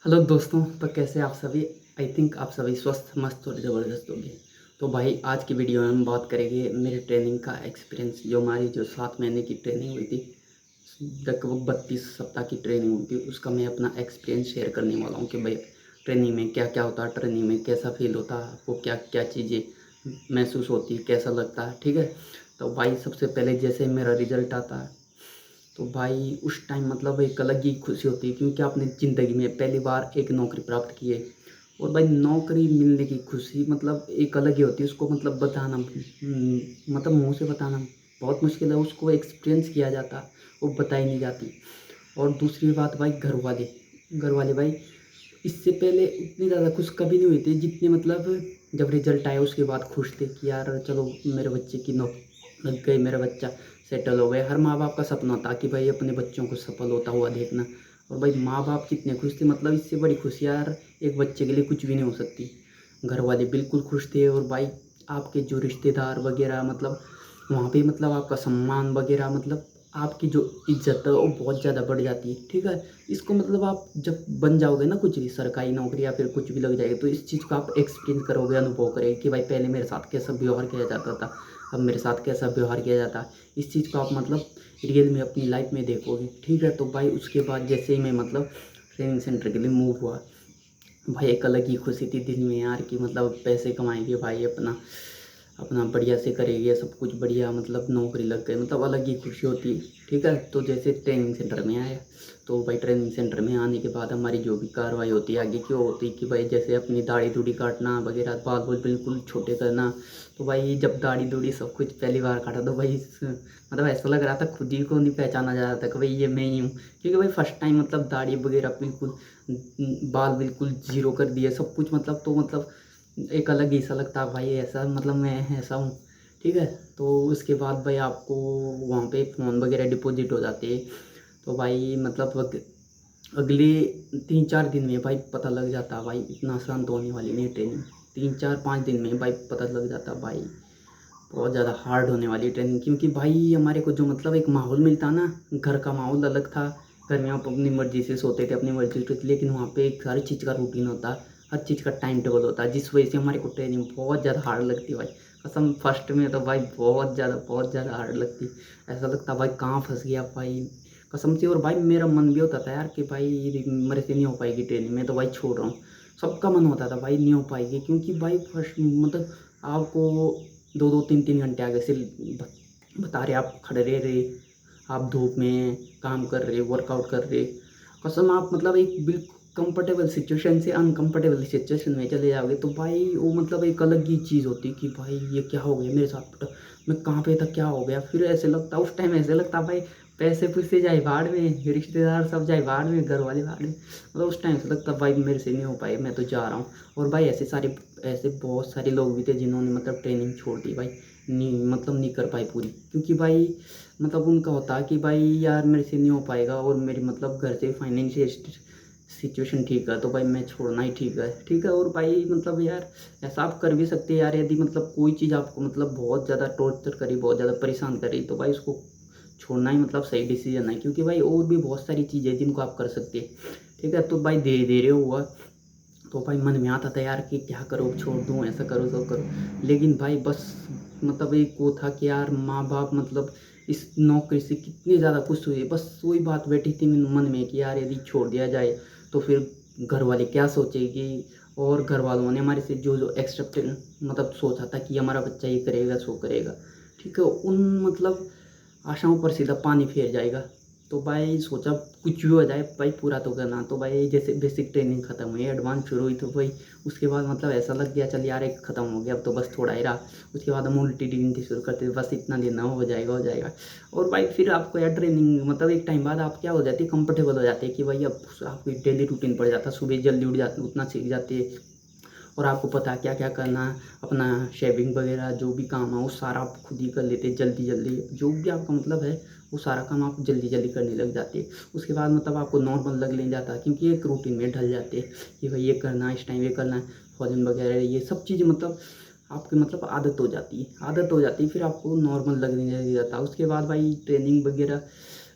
Hello दोस्तों, तो कैसे आप सभी। आई थिंक आप सभी स्वस्थ मस्त और ज़बरदस्त होंगे। तो भाई आज की वीडियो में हम बात करेंगे मेरे ट्रेनिंग का एक्सपीरियंस। जो हमारी 7 महीने की ट्रेनिंग हुई थी, लगभग 32 सप्ताह की ट्रेनिंग हुई थी, उसका मैं अपना एक्सपीरियंस शेयर करने वाला हूँ कि भाई ट्रेनिंग में क्या क्या होता है, ट्रेनिंग में कैसा फील होता है, आपको क्या क्या चीज़ें महसूस होती है, कैसा लगता है। ठीक है, तो भाई सबसे पहले जैसे मेरा रिजल्ट आता है तो भाई उस टाइम मतलब एक अलग ही खुशी होती है, क्योंकि आपने ज़िंदगी में पहली बार एक नौकरी प्राप्त की है। और भाई नौकरी मिलने की खुशी मतलब एक अलग ही होती है। उसको मतलब बताना मतलब मुंह से बताना बहुत मुश्किल है। उसको एक्सपीरियंस किया जाता, वो बताई नहीं जाती। और दूसरी बात भाई, घर वाले भाई इससे पहले उतनी ज़्यादा खुश कभी नहीं हुए थे जितने मतलब जब रिजल्ट आया उसके बाद खुश थे कि यार चलो मेरे बच्चे की नौकरी लग गई, मेरा बच्चा सेटल हो गया। हर माँ बाप का सपना होता कि भाई अपने बच्चों को सफल होता हुआ देखना। और भाई माँ बाप कितने खुश थे, मतलब इससे बड़ी खुशी यार एक बच्चे के लिए कुछ भी नहीं हो सकती। घर वाले बिल्कुल खुश थे। और भाई आपके जो रिश्तेदार वगैरह मतलब वहाँ पे मतलब आपका सम्मान वगैरह मतलब आपकी जो इज्जत है वो बहुत ज़्यादा बढ़ जाती है। ठीक है, इसको मतलब आप जब बन जाओगे ना, कुछ भी सरकारी नौकरी या फिर कुछ भी लग जाएगा, तो इस चीज़ को आप एक्सपीरियंस करोगे, अनुभव करेंगे कि भाई पहले मेरे साथ कैसा व्यवहार किया जाता था, अब मेरे साथ कैसा व्यवहार किया जाता है। इस चीज़ को आप मतलब रियल में अपनी लाइफ में देखोगे। ठीक है, तो भाई उसके बाद जैसे ही मैं मतलब ट्रेनिंग सेंटर के लिए मूव हुआ, भाई एक अलग ही खुशी थी दिल में यार कि मतलब पैसे कमाएंगे भाई, अपना अपना बढ़िया से करेंगे, सब कुछ बढ़िया, मतलब नौकरी लग गई, मतलब अलग ही खुशी होती है। ठीक है, तो जैसे ट्रेनिंग सेंटर में आया तो भाई ट्रेनिंग सेंटर में आने के बाद हमारी जो भी कार्रवाई होती है आगे की, वो होती है कि भाई जैसे अपनी दाढ़ी दूढ़ी काटना वगैरह, बाल बाल बिल्कुल छोटे करना। तो भाई जब दाढ़ी दूढ़ी सब कुछ पहली बार काटा तो भाई मतलब ऐसा लग रहा था खुद ही को नहीं पहचाना जा रहा था कि भाई ये मैं ही हूँ। क्योंकि भाई फर्स्ट टाइम मतलब दाढ़ी वगैरह बिल्कुल, बाल बिल्कुल जीरो कर दिए सब कुछ, मतलब तो मतलब एक अलग ही सा लगता है भाई, ऐसा मतलब मैं ऐसा हूँ। ठीक है, तो उसके बाद भाई आपको वहाँ पे फ़ोन वगैरह डिपॉजिट हो जाते हैं। तो भाई मतलब अगले 3-4 दिन में भाई पता लग जाता भाई इतना आसान तो होने वाली नहीं ट्रेनिंग। 3-4-5 दिन में भाई पता लग जाता भाई बहुत ज़्यादा हार्ड होने वाली ट्रेनिंग। क्योंकि भाई हमारे को जो मतलब एक माहौल मिलता ना, घर का माहौल अलग था। घर में आप अपनी मर्ज़ी से सोते थे, अपनी मर्ज़ी से उठते थे, लेकिन वहाँ पे एक सारी चीज़ का रूटीन होता, हर चीज़ का टाइम टेबल होता है, जिस वजह से हमारे को ट्रेनिंग बहुत ज़्यादा हार्ड लगती है भाई। कसम फर्स्ट में तो भाई बहुत ज़्यादा हार्ड लगती। ऐसा लगता भाई कहाँ फंस गया भाई, कसम से। और भाई मेरा मन भी होता था यार कि भाई मेरे से नहीं हो पाएगी ट्रेनिंग, मैं तो भाई छोड़ रहा हूँ। सबका मन होता था भाई नहीं हो पाएगी, क्योंकि भाई फर्स्ट मतलब आपको 2-2 3-3 घंटे आगे से बता रहे, आप खड़े रह रहे, आप धूप में काम कर रहे, वर्कआउट कर रहे। कसम आप मतलब एक बिल्कुल कंफर्टेबल सिचुएशन से अनकंफर्टेबल सिचुएशन में चले जाओगे तो भाई वो मतलब एक अलग ही चीज़ होती कि भाई ये क्या हो गया मेरे साथ, मैं कहाँ पे था, क्या हो गया। फिर ऐसे लगता, उस टाइम ऐसे लगता भाई पैसे पुसे जाए भाड़ में, रिश्तेदार सब जाए भाड़ में, घर वाले भाड़ में, मतलब उस टाइम से लगता भाई मेरे से नहीं हो पाए, मैं तो जा रहा हूँ। और भाई ऐसे बहुत सारे लोग भी थे जिन्होंने मतलब ट्रेनिंग छोड़ दी भाई, नहीं मतलब नहीं कर पाई पूरी। क्योंकि भाई मतलब उनका होता कि भाई यार मेरे से नहीं हो पाएगा, और मेरी मतलब घर से फाइनेंशियल सिचुएशन ठीक है तो भाई मैं छोड़ना ही ठीक है। ठीक है, और भाई मतलब यार ऐसा आप कर भी सकते हैं यार, यदि मतलब कोई चीज़ आपको मतलब बहुत ज़्यादा टॉर्चर करी, बहुत ज़्यादा परेशान करी, तो भाई उसको छोड़ना ही मतलब सही डिसीजन है। क्योंकि भाई और भी बहुत सारी चीज़ें हैं जिनको आप कर सकते हैं। ठीक है, तो भाई धीरे धीरे हुआ तो भाई मन में आता था यार कि क्या करूँ, छोड़ दूँ, ऐसा करूँ सब करूँ। लेकिन भाई बस मतलब एक वो था कि यार माँ बाप मतलब इस नौकरी से कितनी ज़्यादा खुश हुए, बस वही बात बैठी थी मेरे मन में कि यार यदि छोड़ दिया जाए तो फिर घर वाले क्या सोचेगी। और घर वालों ने हमारे से जो जो एक्सपेक्टेड मतलब सोचा था कि हमारा बच्चा ये करेगा सो करेगा, ठीक है, उन मतलब आशाओं पर सीधा पानी फेर जाएगा। तो भाई सोचा कुछ भी हो जाए भाई पूरा तो करना। तो भाई जैसे बेसिक ट्रेनिंग खत्म हुई, एडवांस शुरू हुई, तो भाई उसके बाद मतलब ऐसा लग गया चल यार एक खत्म हो गया, अब तो बस थोड़ा ही रहा। उसके बाद हम उल्टी गिनती शुरू करते थे, बस इतना दिन हो जाएगा हो जाएगा। और भाई फिर आपको यार ट्रेनिंग मतलब एक टाइम बाद आप क्या हो जाती है, कंफर्टेबल हो जाते हैं कि भाई अब आपकी डेली रूटीन पड़ जाता है, सुबह जल्दी उठ जाते, उतना सीख जाते हैं। और आपको पता है क्या क्या करना है, अपना शेविंग वगैरह जो भी काम है वो सारा आप खुद ही कर लेते जल्दी जल्दी, जो भी आपका मतलब है वो सारा काम आप जल्दी जल्दी करने लग जाते। उसके बाद मतलब आपको नॉर्मल लगने जाता है, क्योंकि एक रूटीन में ढल जाते कि भाई ये करना है, इस टाइम ये करना है, भोजन वगैरह ये सब चीज़ मतलब आपकी मतलब आदत हो जाती है, फिर आपको नॉर्मल लगने लग जाता है। उसके बाद भाई ट्रेनिंग वगैरह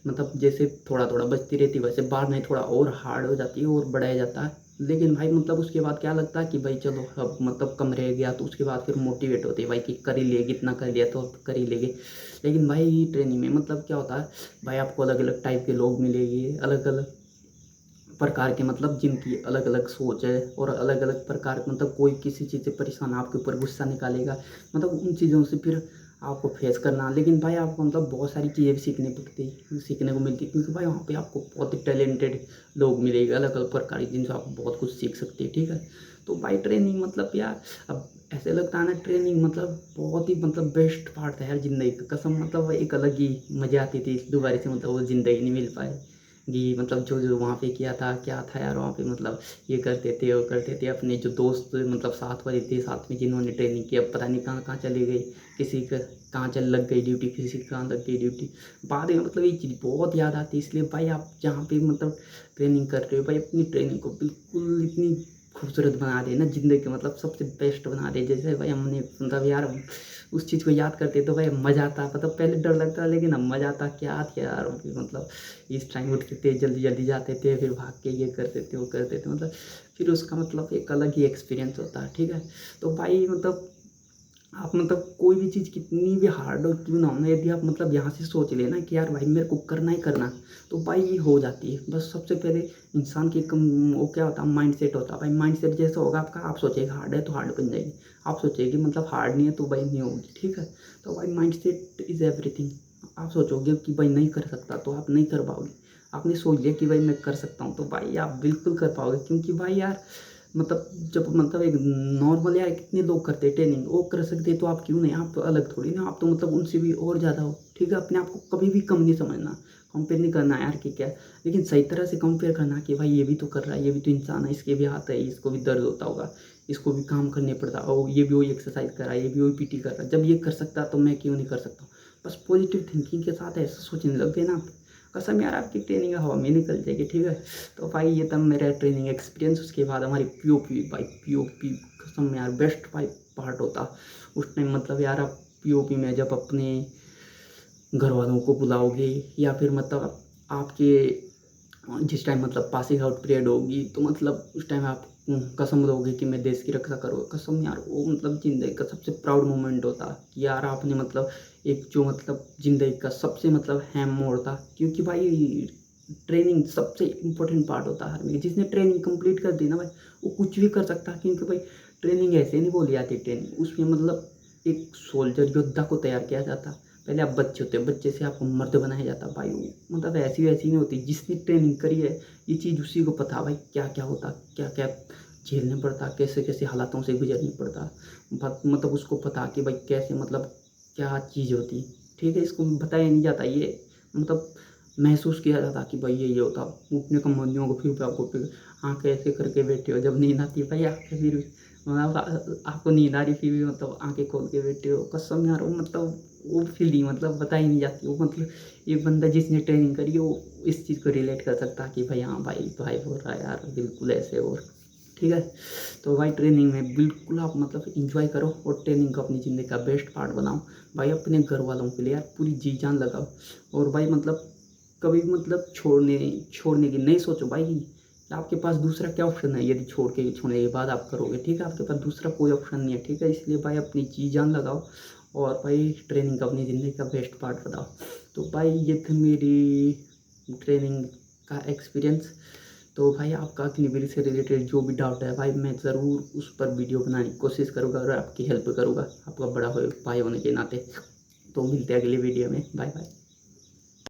मतलब जैसे थोड़ा थोड़ा बचती रहती है वैसे बाद में थोड़ा और हार्ड हो जाती है और बढ़ाया जाता है। लेकिन भाई मतलब उसके बाद क्या लगता है कि भाई चलो अब मतलब कम रह गया, तो उसके बाद फिर मोटिवेट होते हैं भाई कि कर ही लिए, कितना कर लिया तो अब कर ही लेंगे। लेकिन भाई ट्रेनिंग में मतलब क्या होता है भाई, आपको अलग अलग टाइप के लोग मिलेंगे, अलग अलग प्रकार के मतलब जिनकी अलग अलग सोच है, और अलग अलग प्रकार मतलब कोई किसी चीज़ से परेशान आपके ऊपर गुस्सा निकालेगा, मतलब उन चीज़ों से फिर आपको फेस करना। लेकिन भाई आपको मतलब बहुत सारी चीज़ें भी सीखने को मिलती है, क्योंकि भाई वहाँ पे आपको बहुत ही टैलेंटेड लोग मिलेंगे, अलग अलग प्रकार के, जिनसे आप बहुत कुछ सीख सकते हैं। ठीक है, तो भाई ट्रेनिंग मतलब यार अब ऐसे लगता है ना, ट्रेनिंग मतलब बहुत ही मतलब बेस्ट पार्ट है यार ज़िंदगी का, कसम मतलब एक अलग ही मज़ा आती थी दोबारा से, मतलब वो ज़िंदगी नहीं मिल पाए कि मतलब जो जो वहाँ पे किया था, क्या था यार वहाँ पे, मतलब ये करते थे वो करते थे। अपने जो दोस्त मतलब साथ वाले थे, साथ में जिन्होंने ट्रेनिंग की, अब पता नहीं कहाँ कहाँ चले गए, किसी का कहाँ चल लग गई ड्यूटी, किसी की कहाँ लग गई ड्यूटी। बाद में मतलब ये चीज़ बहुत याद आती है। इसलिए भाई आप जहाँ पे मतलब ट्रेनिंग कर रहे हो भाई, अपनी ट्रेनिंग को बिल्कुल इतनी खूबसूरत बना दे ना, ज़िंदगी के मतलब सबसे बेस्ट बना दे। जैसे भाई हमने मतलब यार उस चीज़ को याद करते तो भाई मज़ा आता, मतलब पहले डर लगता लेकिन अब मज़ा आता, क्या था यार मतलब इस टाइम उठते थे, जल्दी जल्दी जाते थे, फिर भाग के ये करते थे वो करते थे, मतलब फिर उसका मतलब एक अलग ही एक्सपीरियंस होता है। ठीक है, तो भाई मतलब आप मतलब कोई भी चीज़ कितनी भी हार्ड हो क्यों ना हो ना, यदि आप मतलब यहाँ से सोच लेना कि यार भाई मेरे को करना ही करना, तो भाई ये हो जाती है। बस सबसे पहले इंसान की वो क्या होता है, माइंड सेट होता है भाई। माइंड सेट जैसा होगा आपका, आप सोचेंगे हार्ड है तो हार्ड बन जाएगी, आप सोचेंगे मतलब हार्ड नहीं है तो भाई नहीं होगी। ठीक है, तो भाई माइंड सेट इज़ एवरीथिंग। आप सोचोगे कि भाई नहीं कर सकता तो आप नहीं कर पाओगे, आपने सोच लिया कि भाई मैं कर सकता हूँ तो भाई आप बिल्कुल कर पाओगे। क्योंकि भाई यार मतलब जब मतलब एक नॉर्मल यार कितने लोग करते हैं ट्रेनिंग, वो कर सकते तो आप क्यों नहीं, आप तो अलग थोड़ी ना, आप तो मतलब उनसे भी और ज़्यादा हो। ठीक है, अपने आप को कभी भी कम नहीं समझना, कंपेयर नहीं करना यार कि क्या, लेकिन सही तरह से कंपेयर करना कि भाई ये भी तो कर रहा है, ये भी तो इंसान है, इसके भी हाथ है, इसको भी दर्द होता होगा, इसको भी काम करने पड़ता और ये भी वही एक्सरसाइज कर रहा है, ये भी वही पीटी कर रहा है, जब ये कर सकता तो मैं क्यों नहीं कर सकता। बस पॉजिटिव थिंकिंग के साथ ऐसा सोचने लग गए ना आप, कसम यार आपकी ट्रेनिंग हवा में निकल जाएगी। ठीक है, तो भाई ये था मेरा ट्रेनिंग एक्सपीरियंस। उसके बाद हमारी पीओपी, भाई पीओपी कसम यार बेस्ट भाई पार्ट होता उस टाइम। मतलब यार आप पीओपी में जब अपने घर वालों को बुलाओगे, या फिर मतलब आपके जिस टाइम मतलब पासिंग आउट पीरियड होगी, तो मतलब उस टाइम आप कसम दोगे कि मैं देश की रक्षा करूँगा, कसम यार वो मतलब ज़िंदगी का सबसे प्राउड मोमेंट होता कि यार आपने मतलब एक जो मतलब ज़िंदगी का सबसे मतलब अहम मोड़ था। क्योंकि भाई ट्रेनिंग सबसे इम्पोर्टेंट पार्ट होता है हर में, जिसने ट्रेनिंग कंप्लीट कर दी ना भाई वो कुछ भी कर सकता है। क्योंकि भाई ट्रेनिंग ऐसे नहीं बोली जाती, ट्रेनिंग उसमें मतलब एक सोल्जर योद्धा को तैयार किया जाता। पहले आप बच्चे होते हैं, बच्चे से आपको मर्द बनाया जाता भाई, वो मतलब ऐसी वैसी नहीं होती। जिसने ट्रेनिंग करी है ये चीज़ उसी को पता भाई क्या क्या होता, क्या क्या झेलने पड़ता, कैसे कैसे हालातों से गुजरनी पड़ता, मतलब उसको पता कि भाई कैसे मतलब क्या चीज़ होती। ठीक है, इसको बताया नहीं जाता, ये मतलब महसूस किया जाता कि भाई ये होता। उठने का मन नहीं होगा फिर भी आपको फिर आँखें ऐसे करके बैठे हो, जब नींद आती है भाई आँखें फिर भी मतलब आपको नींद आ रही फिर भी मतलब आँखें खोल के बैठे हो, कसम यार वो मतलब वो फीलिंग मतलब बताई नहीं जाती। वो मतलब एक बंदा जिसने ट्रेनिंग करी है वो इस चीज़ को रिलेट कर सकता है कि भाई हाँ भाई भाई बोल रहा है यार बिल्कुल ऐसे। और ठीक है, तो भाई ट्रेनिंग में बिल्कुल आप मतलब इंजॉय करो और ट्रेनिंग को अपनी ज़िंदगी का बेस्ट पार्ट बनाओ। भाई अपने घर वालों के लिए यार पूरी जी जान लगाओ। और भाई मतलब कभी भी मतलब छोड़ने की नहीं सोचो भाई कि आपके पास दूसरा क्या ऑप्शन है। यदि छोड़ने के बाद आप करोगे, ठीक है, आपके पास दूसरा कोई ऑप्शन नहीं है। ठीक है, इसलिए भाई अपनी जी जान लगाओ और भाई ट्रेनिंग का अपनी ज़िंदगी का बेस्ट पार्ट बताओ। तो भाई ये थी मेरी ट्रेनिंग का एक्सपीरियंस। तो भाई आपका अग्निवीर से रिलेटेड जो भी डाउट है भाई मैं ज़रूर उस पर वीडियो बनाने की कोशिश करूँगा और आपकी हेल्प करूँगा, आपका बड़ा भाई होने के नाते। तो मिलते हैं अगली वीडियो में, बाय बाय।